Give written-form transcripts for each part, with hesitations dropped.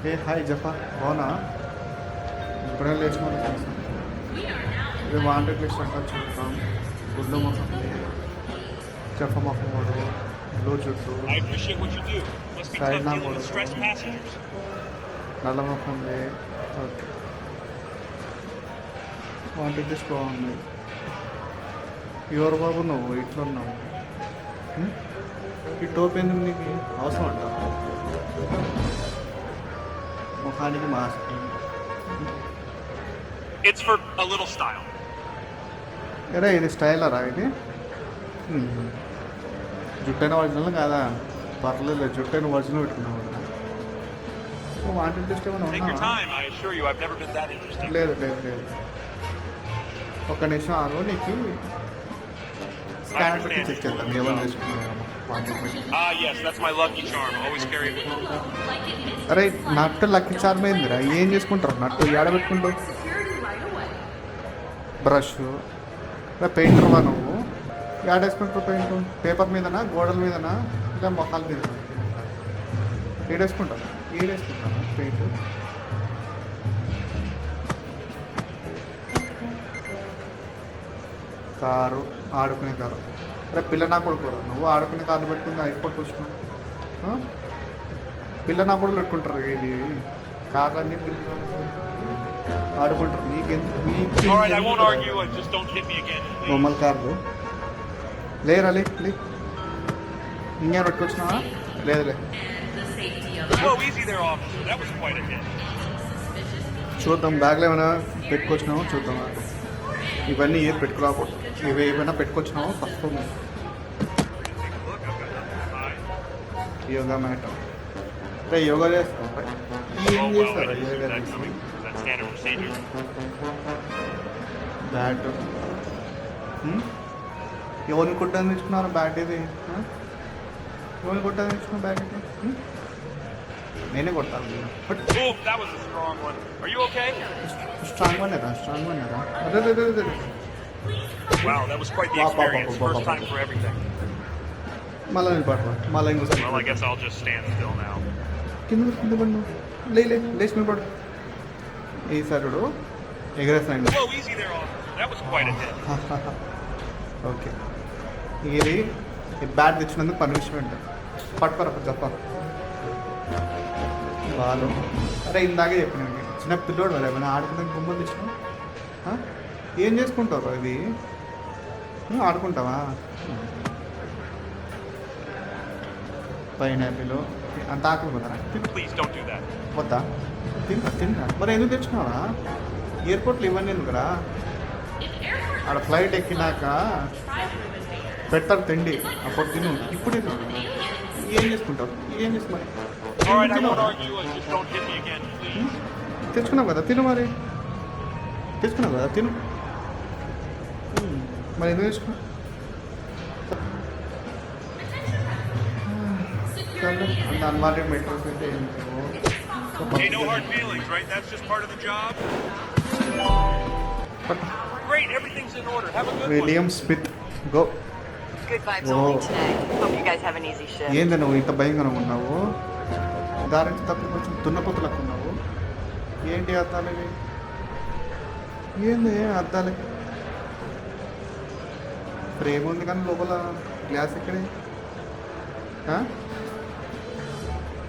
ఏ hi జఫా బాగున్నా ఇప్పుడే లేచిన ఇది వాంటెడ్ లిస్ట్ అంటా చూస్తాం గుడ్లు మొహం జఫా మొహం వాడు బ్లూ జుట్టు సైడ్ నా కూడా నల్ల మొహం ఓకే వాంటెడ్ లిస్ట్ బాగుంది ఎవరు బాబు నువ్వు ఇట్లా ఉన్నావు ఈ టోప్ ఎందుకు నీకు అవసరం అంట ముఖానికి mask It's for a little style. ఎరా ఇది స్టైలరా ఇది జుట్టైన ఒరిజినల్ కాదా పర్లేదు జుట్టైన ఒరిజినల్ పెట్టుకున్నావు వాంటెడ్ లిస్ట్ ఏమైనా Take your ఉన్నా time. I assure you, I've never been that interesting. లేదు లేదు లేదు ఒక నిమిషం ఆగు నీకు స్కానర్ పెట్టి చెక్ చేద్దాం ఏమైనా చేసుకున్నావు Ah, yes, that's my lucky charm. Always carry it with me. అరే నట్టు లక్కీ చార్మ్ ఏందిరా ఏం చేసుకుంటారు నట్టు ఏడబెట్టుకుంటావు బ్రష్ పెయింటర్వా నువ్వు ఏడేసుకుంటావు పెయింట్ పేపర్ మీదనా గోడల మీదనా ఇలా మొఖాల మీద ఏడేసుకుంటాను ఏడేసుకుంటాను పెయింట్ కారు ఆడుకునే కారు అరే పిల్ల నా కొడుకు నువ్వు ఆడుకునే కార్లు పెట్టుకుంది అయిపోయి వచ్చినావు పిల్ల నా కొడుకు పెట్టుకుంటారు ఇది కార్లన్నీ పిల్లలు ఆడుకుంటారు All right, I won't argue. Just don't hit me again, please. బొమ్మల కార్లు లేరా లే ఇంకేం పెట్టుకొచ్చినావా లేదులే Whoa, easy there, officer. That was quite a hit. చూద్దాం బ్యాగ్లో ఏమైనా పెట్టుకొచ్చినామో చూద్దాం ఇవన్నీ ఏది పెట్టుకురాకూడదు ఇవి ఏమైనా పెట్టుకొచ్చినామో first Take a look. I've got nothing to hide. Yoga mat అంటే యోగా చేస్తాం ఏం Oh, well, చేస్తారా wait, is yoga that coming? Is that standard procedure? Bat ఎవరిని కొట్టని తెచ్చుకున్నారు బ్యాట్ ఇది ఎవరిని కొట్టని తెచ్చుకున్నా బ్యాట్ ఇది నేనే కొట్టాలి but Oh, that was a strong one. Are you okay? Strong ఉన్నారా అదే అదే అదే అదే Wow, that was quite the experience. First time for everything. మళ్ళీ నిలబడరా మళ్ళీ ఇంకోసారి Well, I guess I'll just stand still now. కింద పడు లేచి నిలబడు ఈసారి ఎగరేసాయండి Whoa, easy there, officer. That was quite a hit. Okay ఇది ఈ బ్యాట్ తెచ్చినందుకు పనిష్మెంట్ పట్టుకోరా చెప్ప వాళ్ళు అరే ఇందాకే చెప్పిన చిన్న పిల్లోడు మరి ఏమైనా ఆడుకుందాం బొమ్మలు తెచ్చినావు ఏం చేసుకుంటావు ఇది ఆడుకుంటావా పైనాపిల్ అంత ఆకలి పోతారా Please don't do that. వద్దా తిన్నా మరి ఎందుకు తెచ్చుకున్నావా ఎయిర్పోర్ట్లో ఇవన్నీ ఎందుకురా ఆడ ఫ్లైట్ ఎక్కినాక పెడతారు తిండి అప్పుడు తిను ఇప్పుడు ఏం చేసుకుంటావు ఏం చేసుకున్నావు All right, I won't argue. Just don't hit me again, please. తెచ్చుకున్నావు కదా తిను మరి తెచ్చుకున్నావు కదా తిను మరి ఎందుకు తెచ్చుకున్నావు అంత అన్వాంటెడ్ మెట్రోస్ అయితే ఏం Hey, no hard feelings, right? That's just part of the job. Great, everything's in order. Have a good one. William Smith go Good vibes Whoa. only today. Hope you guys have an easy shift. ఏంది నువ్వు ఇంత భయంకరంగా ఉన్నావు దారి తప్పి కొంచెం దున్నపోతులకు ఉన్నావు ఏంటి అద్దాలు ఇవి ఏంది అద్దాలు ఫ్రేమ్ ఉంది కానీ లోపల గ్లాస్ ఇక్కడే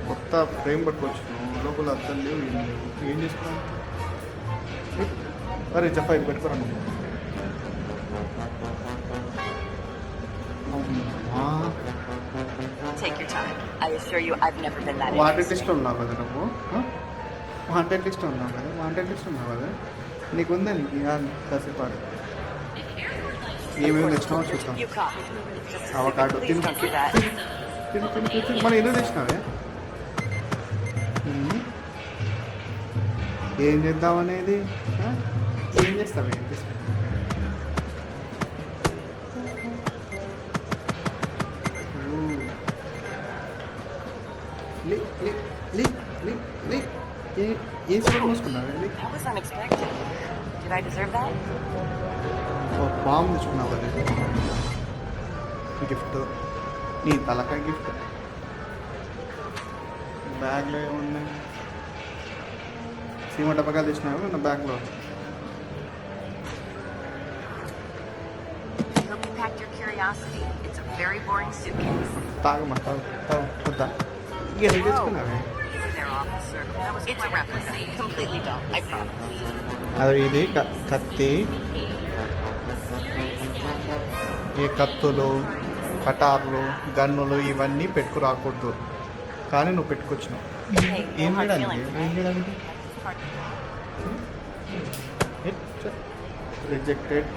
కొత్త ఫ్రేమ్ పట్టుకోవచ్చు నువ్వు లోపల అద్దాలు లేవు ఏం లేవు ఏం చేసుకున్నావు అరే చెప్పా ఇది పెట్టుకోరా నువ్వు అమ్మా Take your time. I assure you, I've never been that wanted interesting. List ఉన్నావు కదా నువ్వు వాంటెడ్ లిస్ట్ ఉన్నావు కదా వాంటెడ్ లిస్ట్ ఉన్నావు కదా నీకు ఉందా నీకు కాసేపాడు ఏమేమి తెచ్చినావో చూస్తాం You come. Just avocado please తిను don't do that. తిను మనం ఎందుకు తెచ్చినావే ఏం చేద్దామనేది ఏం చేస్తావు ఏం చేస్తావు ఏం సీట్ మూసుకున్నావు That was unexpected. Did I deserve that? Bomb తెచ్చుకున్నావు కదా గిఫ్ట్ నీ తలకాయ గిఫ్ట్ బ్యాగ్లో ఏమున్నాయి సీమ డబ్బకాయలు తెచ్చినావు నా బ్యాగ్లో. I hope you packed your curiosity. It's a very boring suitcase. తాగమ్మా తాగు తాగు వద్దా ఇక ఎందుకు తెచ్చుకున్నావే? Easy there, officer. It's a replica. Completely dull, I promise. అది ఇది కత్తి, ఈ కత్తులు, కటార్లు, గన్నులు ఇవన్నీ పెట్టుకు రాకూడదు, కానీ నువ్వు పెట్టుకొచ్చినావు. ఏం చేయడానికి ఏం చేయడానికి? Rejected.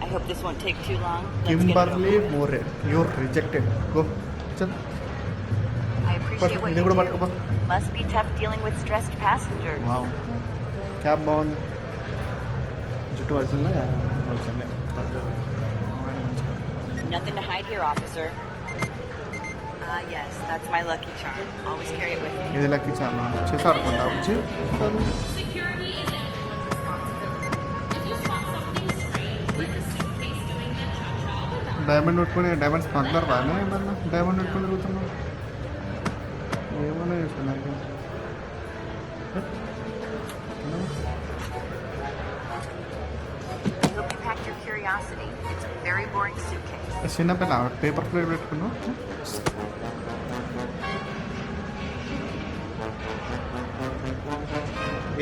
I hope this won't take too long. Let's get it Kimberly over with. మోరే యూర్ రిజెక్టెడ్. గో చల్ I appreciate what ఇది you కూడా do. పట్టుకోపా. Must be tough dealing with stressed passengers. Wow cab బాగుంది. జుట్టు వచ్చిందా వచ్చింది. Nothing to hide here, officer. Yes, that's my lucky charm. Always carry it with me. ఇది లెక్క చాలా చేసారు కొండ వచ్చి Security is anyone's responsibility. If you spot something strange, like a suitcase doing the cha-cha, diamond పెట్టుకుని diamond smuggler రానే ఏమన్నా diamond పెట్టుకుని తిరుగుతున్నావు ఏమన్నా చేస్తున్నాను. I hope you packed your curiosity. It's a very boring suitcase. చిన్నపిల్ల పేపర్ ప్లేట్ పెట్టుకున్నావు.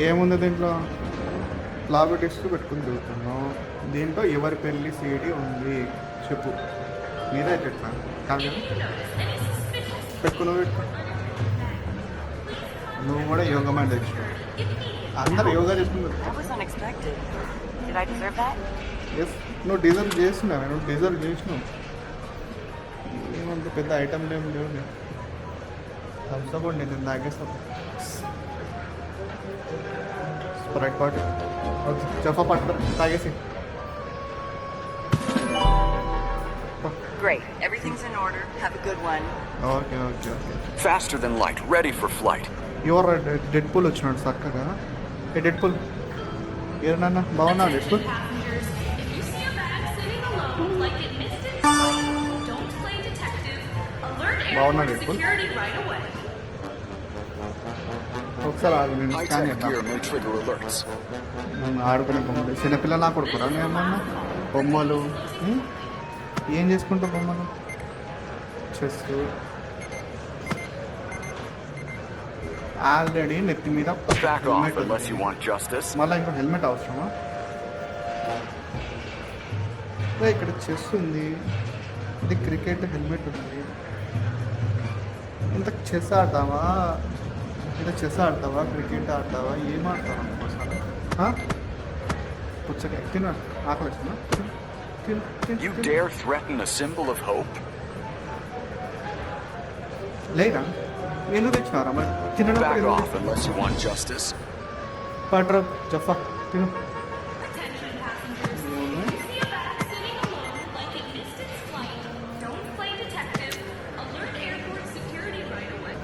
ఏముంది దీంట్లో? లాబీ డిస్క్ పెట్టుకుని తిరుగుతున్నావు. దీంట్లో ఎవరి పెళ్ళి సీడీ ఉంది చెప్పు. మీరే పెట్టా కాదు పెట్టుకున్నావు పెట్టుకో. నువ్వు కూడా యోగా మైండ్ తెచ్చుకో. అందరు యోగా చేసుకుంటారు. That was unexpected. Did I deserve that? Yes నువ్వు డిజర్వ్ చేస్తున్నావు. నువ్వు డిజర్వ్ చేసినావు. ఏమంత పెద్ద ఐటమ్ ఏం లేవు. థమ్స్అప్ కూడా నేను తాగేస్తాను. స్ప్రైట్ పాటు చెప్ప పట్టు తాగేసి. Great. Everything's in order. Have a good one. Okay okay okay. Faster than light, ready for flight. Your dead pool వచ్చినాడు చక్కగా. ఏ డెడ్ పూల్ ఏరన్నా బాగున్నా dead pool? passengers, if you see a bag sitting alone, like it missed its flight, don't play detective. Alert Bauna airport Deadpool. security right away. ఒకసారి ఆగు నేను scan High-tech gear చేద్దాం. may trigger alerts. నేను ఆడుకునే బొమ్మలు చిన్నపిల్లలు నా కొడుకురా ఏమన్నా బొమ్మలు ఏం చేసుకుంటావు బొమ్మలు? చెస్ ఆల్రెడీ నెత్తి మీద Back off హెల్మెట్ unless ఉంది. you want justice. మళ్ళీ ఇంకో హెల్మెట్ అవసరమా? ఇక్కడ చెస్ ఉంది, ఇది క్రికెట్ హెల్మెట్ ఉంది. ఇంత చెస్ ఆడతావా? ఇంత చెస్ ఆడతావా? క్రికెట్ ఆడతావా? ఏం ఆడతావా అనుకోసారి? పుచ్చకాయ తిన ఆకలి వచ్చిందా? You dare threaten a symbol of hope? లేదా ఎందుకు తెచ్చినారా మరి తినడం Back off unless you want justice. పట్రా చెప్పా తిను. Attention passengers, if you see a bag sitting alone, like it missed its flight, don't play detective. Alert airport security right away.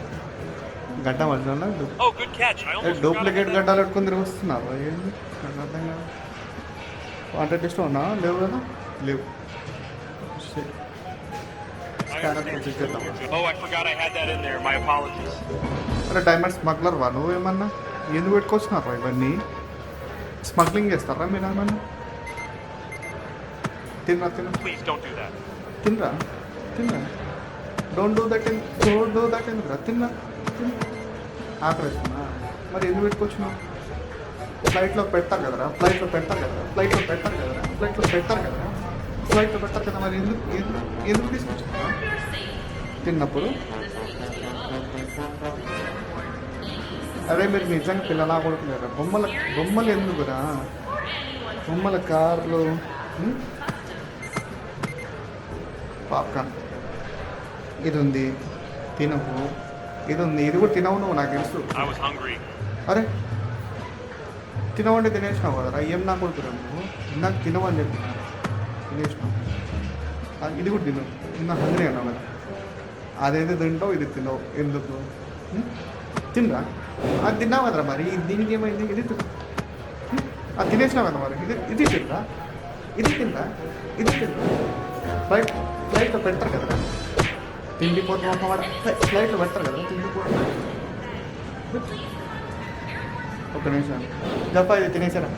గడ్డ మధ్యలో Oh, good catch. I almost forgot I duplicate had that. గడ్డలు పెట్టుకుని తిరిగి వస్తున్నావా? ఏంది నాకు అర్థం కాదు. వాటర్ టెస్ట్ ఉన్నా లేవు కదా? లేవు. Shit. I understand. Oh, I forgot I had that in there. My apologies. అరే డైమండ్ స్మగ్లర్ వా నువ్వేమన్నా? ఎందుకు పెట్టుకొచ్చినారా ఇవన్నీ? స్మగ్లింగ్ చేస్తారా మీరు ఏమన్నా? తినరా తిన Please don't do that. తినరా తినరా. డోంట్ డూ దట్ ఎందుకురా తిన్నా తిన్న. ఆకలి వేస్తున్నా మరి ఎందుకు పెట్టుకొచ్చినావు? ఫ్లైట్లో పెడతారు కదరా ఫ్లైట్లో పెడతారు కదా మరి ఎందుకు తీసుకొచ్చుకున్నా? తిన్నప్పుడు అరే మీరు నిజంగా పిల్లలా కొడుకున్నారా? బొమ్మలు ఎందుకురా? బొమ్మల కార్లు పాప్కార్న్ ఇది ఉంది తినవు. ఇది ఉంది ఇది కూడా తినవు నువ్వు నాకు తెలుసు. I was hungry. అరే తినవండి తినేసినావు కదరా. ఏం నా కొడుకురా నువ్వు? నాకు తినవని చెప్పినా తినేసినావు. ఇది కూడా తినవు. నా హంగ్రీ అన్నావు కదా. అదైతే తింటావు ఇది తినవు ఎందుకు? తినరా అది తిన్నావు కదరా మరి దీనికి ఏమైంది? ఇది అది తినేసినావు కదా మరి ఇది తినరా ఫ్లైట్లో పెడతారు కదరా తిండిపోతున్నాడు ఫ్లైట్లో పెడతారు కదా తిండిపోతున్నా ఒక్క నిమిషం జప్ప ఇది తినేసారా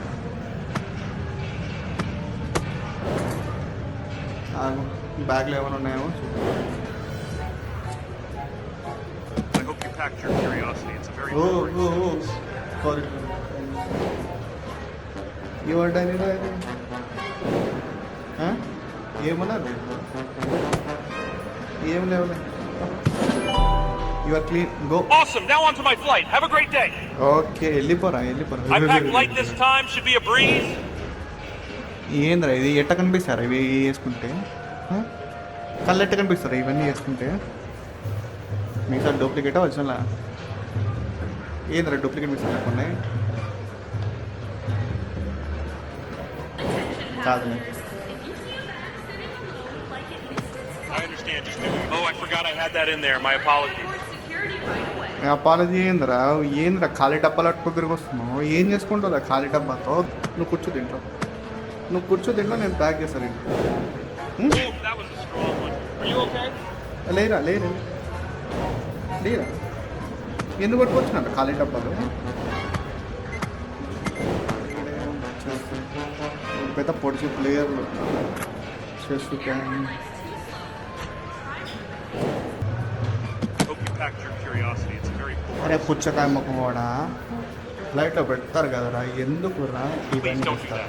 బ్యాగ్లో ఏమైనా ఉన్నాయేమో I hope you packed your curiosity. It's a very oh boring oh sentence. Sorry ఏమంటారు ఇది ఏమన్నారు ఏం లేవులే you are clean go Awesome. Now on to my flight. Have a great day. Okay వెళ్ళిపోరా I packed light this time. Should be a breeze. ఏంద్రా ఇది ఎట్ట కనిపిస్తారా ఇవి వేసుకుంటే కళ్ళు ఎట్ట కనిపిస్తారా ఇవన్నీ వేసుకుంటే మిగతా డూప్లికేటా వచ్చిన ఏంద్రా డూప్లికేట్ మిక్స్ ఉన్నాయి కాదు I understand. Just do it. Oh, I forgot I had that in there. My apologies. Security right away. Apology ఏంద్రా ఖాళీ డబ్బాలు అట్టుకుని తిరిగి వస్తున్నావు ఏం చేసుకుంటావు ఖాళీ డబ్బాతో నువ్వు కూర్చో తింటావు నేను ప్యాక్ చేస్తాను ఇంట్లో Oh, that was a strong one. Are you okay? లేరా ఎందుకు పట్టుకొచ్చినట్టు ఖాళీ డబ్బాలు పెద్ద పొడిచి ప్లేయర్లు chess can Hope you packed your curiosity. It's a very అరే boring. పుచ్చకాయ ముఖం కూడా ఫ్లైట్లో పెడతారు కదరా ఎందుకురా ఇవన్నీ ఇస్తారు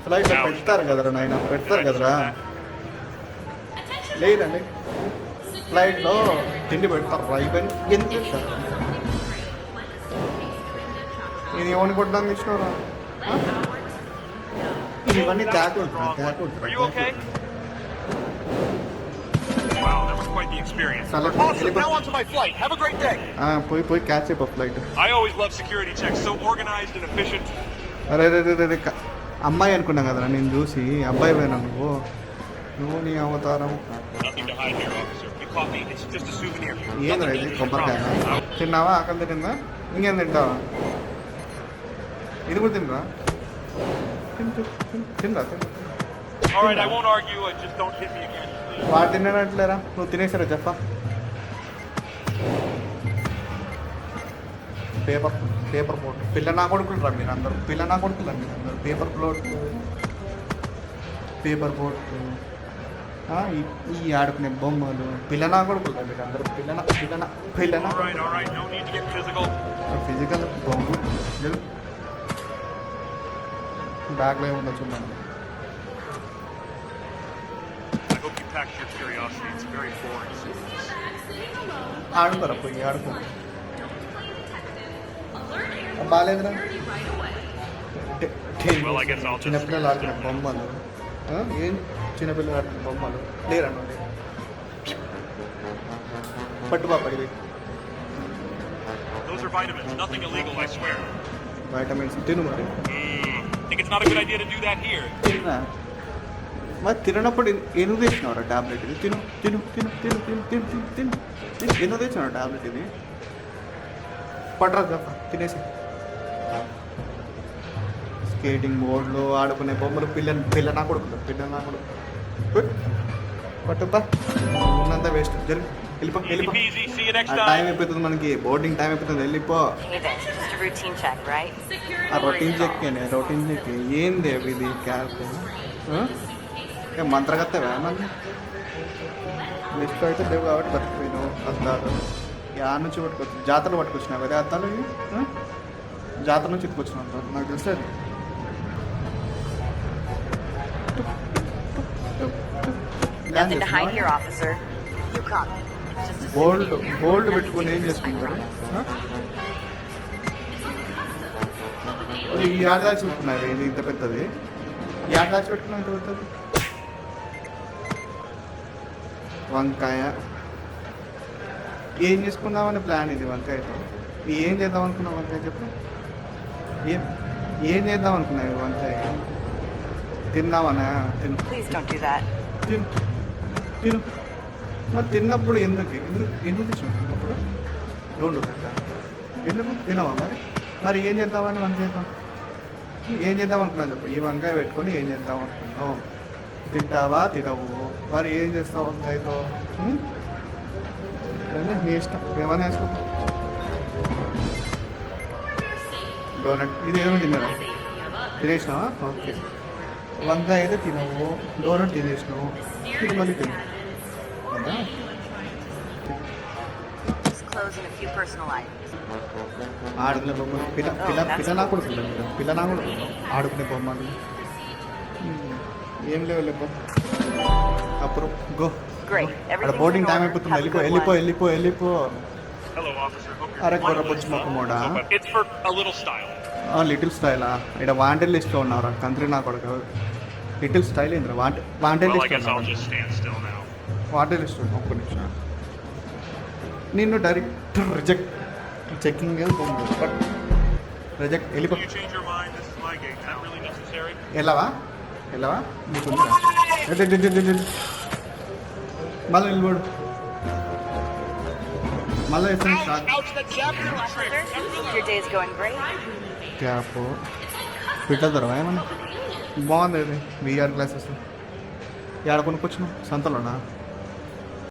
ఫ్లైట్లో పెడతారు కదరా నాయన పెడతారు కదరా లేదండి ఫ్లైట్లో తిండి పెడతారు ఇవన్నీ ఎందుకు పెడతారు ఇది ఏమని కొట్టడానికి ఇచ్చినవరా ఇవన్నీ Are you okay? Wow, that was quite the experience. Hello. Awesome. Now on to my flight. Have a great day. పోయి క్యాచ్ అయిపో flight I always love security checks. So organized and efficient. అరే అమ్మాయి అనుకున్నా కదరా నేను చూసి అబ్బాయి పోయినా నువ్వు నీ అవతారం Nothing to hide here, officer. You caught me. It's just a souvenir. ఏంద్రా ఇది కొబ్బరికాయ తిన్నావా ఆకలి తిన్నా ఇంకేం తింటావా ఇది కూడా తినరా తినరా All right, I won't argue. Just don't hit me again. please. వాడు తినట్లేరా నువ్వు తినేసారా చెప్పా పేపర్ బోట్ పిల్ల నా కొడుకులు రా మీరు అందరూ పేపర్ బోట్ ఈ ఆడుకునే బొమ్మలు పిల్ల నా కొడుకులు రా మీరు అందరూ పిల్ల నా All right. No need to get physical. Physical బొమ్మ బ్యాగ్లో ఏముందో చూడండి I hope you packed your curiosity. It's a very boring sentence. ఆడుకోరా పోయి ఆడుకో Alert airport బాగాలేదురా security right away. Well, I guess I'll just- చిన్నపిల్లలు ఆడుకునే బొమ్మలు ఏం చిన్నపిల్లలు ఆడుకునే బొమ్మలు లేరన్న పట్టు పాప ఇది Those are vitamins. Nothing illegal, I swear. Vitamins తిను మరి Think it's not a good idea to do that here. తిన్నా మరి తినప్పుడు ఎందుకు తెచ్చినవరా టాబ్లెట్ ఇది తిను ఎందుకు తెచ్చినావు టాబ్లెట్ ఇది పట్టరా తప్ప తినేసి స్కేటింగ్ బోర్డులో ఆడుకునే బొమ్మలు పిల్ల నా కొడుకు పట్టుపా ఉన్నంత వేస్ట్ వెళ్ళిపో Easy peasy. See you next time time. అయిపోతుంది మనకి బోర్డింగ్ టైం అయిపోతుంది వెళ్ళిపో Hey there, just a routine check, right? Security ఆ routine right check routine check ఏంది అవి ఇది క్యాప్ మంత్రగత్తవా మళ్ళీ లిస్ట్లో అయితే లేవు కాబట్టి బతికిపోయినావు అద్దాలు యా నుంచి పట్టుకోవచ్చు జాతరలో పట్టుకొచ్చినావు అదే అద్దాలు ఇవి జాతర నుంచి ఎత్తుకొచ్చినావు నాకు తెలుసు అది Nothing to hide here, officer. You caught me. It's just a బోల్డ్ పెట్టుకుని ఏం చేసుకుంటారు ఈ ఆడదాచి పెట్టుకున్నారు ఇది ఇంత పెద్దది ఈ ఆడదాచి పెట్టుకున్నా ఇంత పెద్దది వంకాయ ఏం చేసుకుందామని ప్లాన్ ఇది వంకాయతో ఏం చేద్దాం అనుకున్నావు వంకాయ చెప్పు ఏం చేద్దాం అనుకున్నావు వంకాయ తిందామనా తిను Please don't do that. తిను మరి తిన్నప్పుడు ఎందుకు తెచ్చినప్పుడు రెండు ఎందుకు తినవా మరి ఏం చేద్దామని ఏం చేద్దాం అనుకున్నాను చెప్పు ఈ వంకాయ పెట్టుకొని ఏం చేద్దాం అనుకున్నావు తింటావా తినవు మరి ఏం చేస్తావు వంకాయతో నీ ఇష్టం ఏమైనా వేసుకో డోనట్ ఇది ఏమైనా తిన్నారా? తినేసినావా? ఓకే. వంకాయ అయితే తినవు, డోనట్ తినేసినావు, ఇది మళ్ళీ తినవు. అవునా? Just clothes and a few personal items. ఆడుకునే బొమ్మలు పిల్ల నా కూడా పిల్ల నా కూడా ఆడుకునే బొమ్మలు ఏం లేవు లేపో. అప్పుడు గో. Great. అక్కడ Everything's boarding in time order. అయిపోతుంది. Have a వెళ్ళిపో good వెళ్ళిపో one. వెళ్ళిపో వెళ్ళిపో. Hello, officer. Hope your అరే flight గొర్ర was, పొచ్చు మొక్క మోడా. It's for a little style. Little స్టైలా? ఇక్కడ వాంటెడ్ లిస్ట్లో ఉన్నారా? కంట్రీ నా కొడుకు లిటిల్ స్టైల్ ఏంద్రా? Wanted Well, I list guess I'll ఉన్నా. just stand still now. Wanted list ఒక్క నిమిషం. నిన్ను direct reject checking but reject వెళ్ళిపో. Will you change your mind? This is my gate. Is that really necessary? వెళ్ళవా నీకు మళ్ళీ నిలబడు. మళ్ళీ వేస్తాను start. Officer, your day is going great. Cap పెట్టేద్దరా ఏమన్నా? బాగుంది ఇది విఆర్ గ్లాసెస్. ఎక్కడ కొనుక్కొచ్చినావు? సంతలోనా?